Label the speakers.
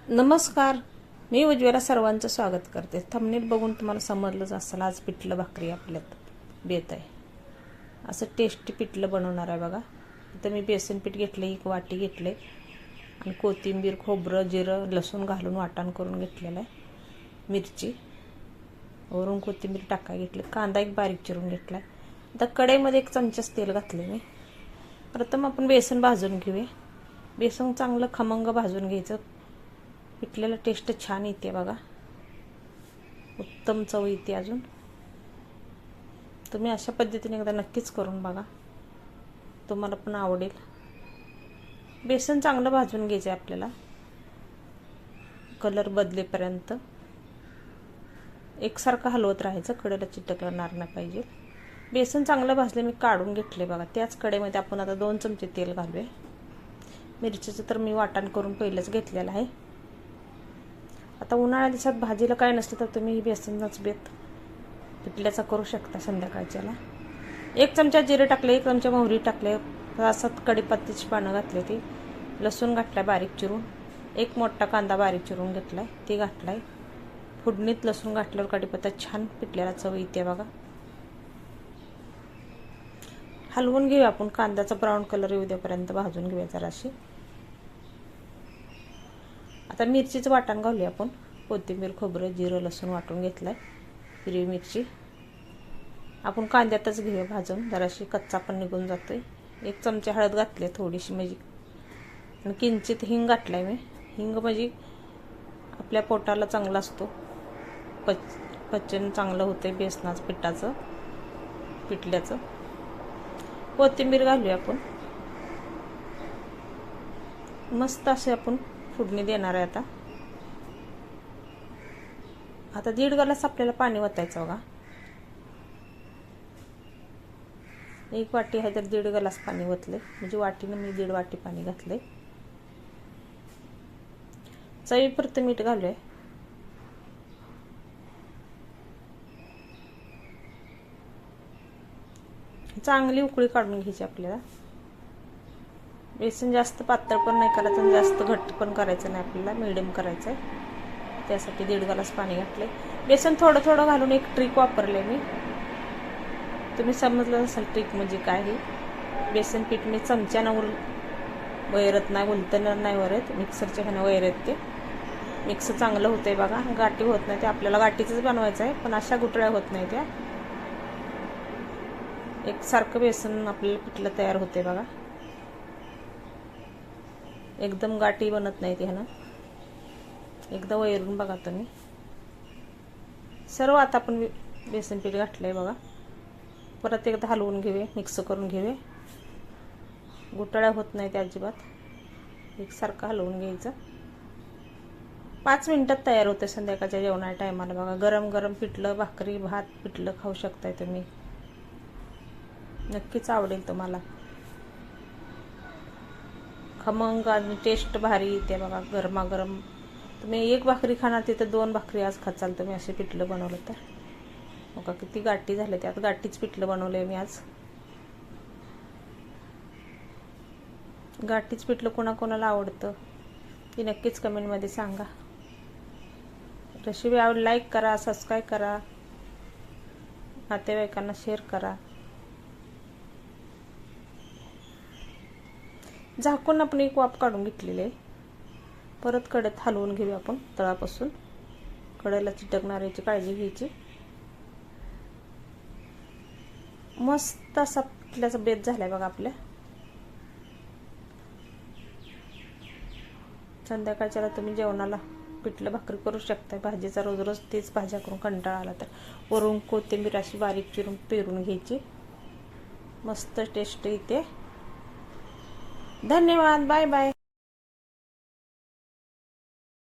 Speaker 1: नमस्कार, मी उज्ज्वला सर्वांचं स्वागत करते। थंबनेल बघून तुम्हाला समजलंच असेल आज पिठलं भाकरी आपल्यात बेत आहे। असं टेस्टी पिठलं बनवणार आहे बघा। इथं मी बेसन पीठ घेतलं, एक वाटी घेतले आणि कोथिंबीर, खोबरं, जिरं, लसूण घालून वाटण करून घेतलेलं आहे। मिरची, वरून कोथिंबीर टाका घेतली, कांदा एक बारीक चिरून घेतला। आता कढईमध्ये 1 चमचा तेल घातले मी। प्रथम आपण बेसन भाजून घेऊया। बेसन चांगलं खमंग भाजून घ्यायचं, पिठल्याला टेस्ट छान येते बघा, उत्तम चव येते। अजून तुम्ही अशा पद्धतीने एकदा नक्कीच करून बघा, तुम्हाला पण आवडेल। बेसन चांगलं भाजून घ्यायचं आपल्याला, कलर बदलेपर्यंत एकसारखं हलवत राहायचं, कडेला चिटकणार नाही पाहिजे। बेसन चांगलं भाजले मी काढून घेतले बघा। त्याच कढईमध्ये आपण आता 2 चमचे तेल घालूया। मिरचीचं तर मी वाटण करून पहिलेच घेतलेलं आहे। आता उन्हाळ्या दिवसात भाजीला काय नसतं तर तुम्ही बेसनच बेत पिठल्याचा करू शकता संध्याकाळच्याला। 1 चमचा जिरे टाकले, 1 चमचा मोहरी टाकले, 5-7 कढीपत्त्याची पानं घातले, ती लसूण घातला बारीक चिरून, 1 मोठा कांदा बारीक चिरून घेतलाय, ती घातलाय। फोडणीत लसूण घातल्यावर कढीपत्ता छान पिठल्याला चव येते बघा। हलवून घेऊया आपण, कांद्याचा ब्राऊन कलर येऊ द्यापर्यंत भाजून घेऊया जराशी। आता मिरचीचं वाटण घालूया आपण। कोथिंबीर, खोबरं, जिरं, लसूण वाटून घेतलाय, हिरवी मिरची आपण कांद्यातच घेऊया भाजून, जराशी कच्चा पण निघून जातोय। 1 चमचा हळद घातली थोडीशी म्हणजे, आणि किंचित हिंग घातलाय मी। हिंग म्हणजे आपल्या पोटाला चांगला असतो, पचन चांगलं होते बेसनाचं पिठाचं पिठल्याचं। कोथिंबीर घालूया आपण, मस्त असे आपण फोडणी देणार आहे। आता 1.5 ग्लास आपल्याला पाणी ओतायचं बघा। 1 वाटी आहे तर 1.5 ग्लास पाणी ओतले, म्हणजे वाटीने मी 1.5 वाटी पाणी घातले। चवीपुरतं मीठ घालूया। चांगली उकळी काढून घ्यायची आपल्याला। बेसन जास्त पातळ पण नाही करायचं आणि जास्त घट्ट पण करायचं नाही आपल्याला, मिडियम करायचं आहे। त्यासाठी 1.5 ग्लास पाणी घातले। बेसन थोडं थोडं घालून एक ट्रिक वापरले मी, तुम्ही समजलं असेल ट्रिक म्हणजे काय हे। बेसन पीठ मी चमच्यानं वैरत नाही, उलटणं नाही वरत, मिक्सरच्या ह्यानं वैरत ते मिक्स चांगलं होतंय बघा। गाठी होत नाही, ते आपल्याला गाठीचंच बनवायचं आहे, पण अशा गुठळ्या होत नाही त्या। एकसारखं बेसन आपल्याला पिठलं तयार होते बघा, एकदम गाठी बनत नाही ह्यानं। एकदा वैरून बघा तुम्ही सर्व। आता आपण बेसन पीठ घातलंय बघा, परत एकदा हलवून घेऊया, मिक्स करून घेऊया, गुठळ्या होत नाही त्या अजिबात। एकसारखं हलवून घ्यायचं। 5 मिनिटात तयार होते संध्याकाळच्या जेवणाच्या टायमाला बघा। गरम गरम पिठलं, भाकरी, भात, पिठलं खाऊ शकताय तुम्ही, नक्कीच आवडेल तुम्हाला। खमंग आणि टेस्ट भारी येते बघा गरमागरम। तुम्ही 1 भाकरी खाणार तिथं 2 भाकरी आज खाचाल तुम्ही असे पिठलं बनवलं तर। बघा किती गाठी झाले, त्यात गाठीच पिठलं बनवलंय मी आज। गाठीच पिठलं कोणाकोणाला आवडतं ते नक्कीच कमेंटमध्ये सांगा। रेसिपी आवड लाईक करा, सबस्क्राईब करा, नातेवाईकांना शेअर करा। झाकून आपण 1 वाफ काढून घेतलेली आहे, परत कढईत हलवून घेऊया आपण तळापासून। कढईला चिटकणार याची काळजी घ्यायची। मस्त असा पिठल्याचा बेत झालाय बघा आपल्या। संध्याकाळच्याला तुम्ही जेवणाला पिठलं भाकरी करू शकता। भाजीचा रोज रोज तेच भाज्या करून कंटाळा आला तर वरून कोथिंबीर अशी बारीक चिरून पेरून घ्यायची, मस्त टेस्ट येते। धन्यवाद, बाय बाय।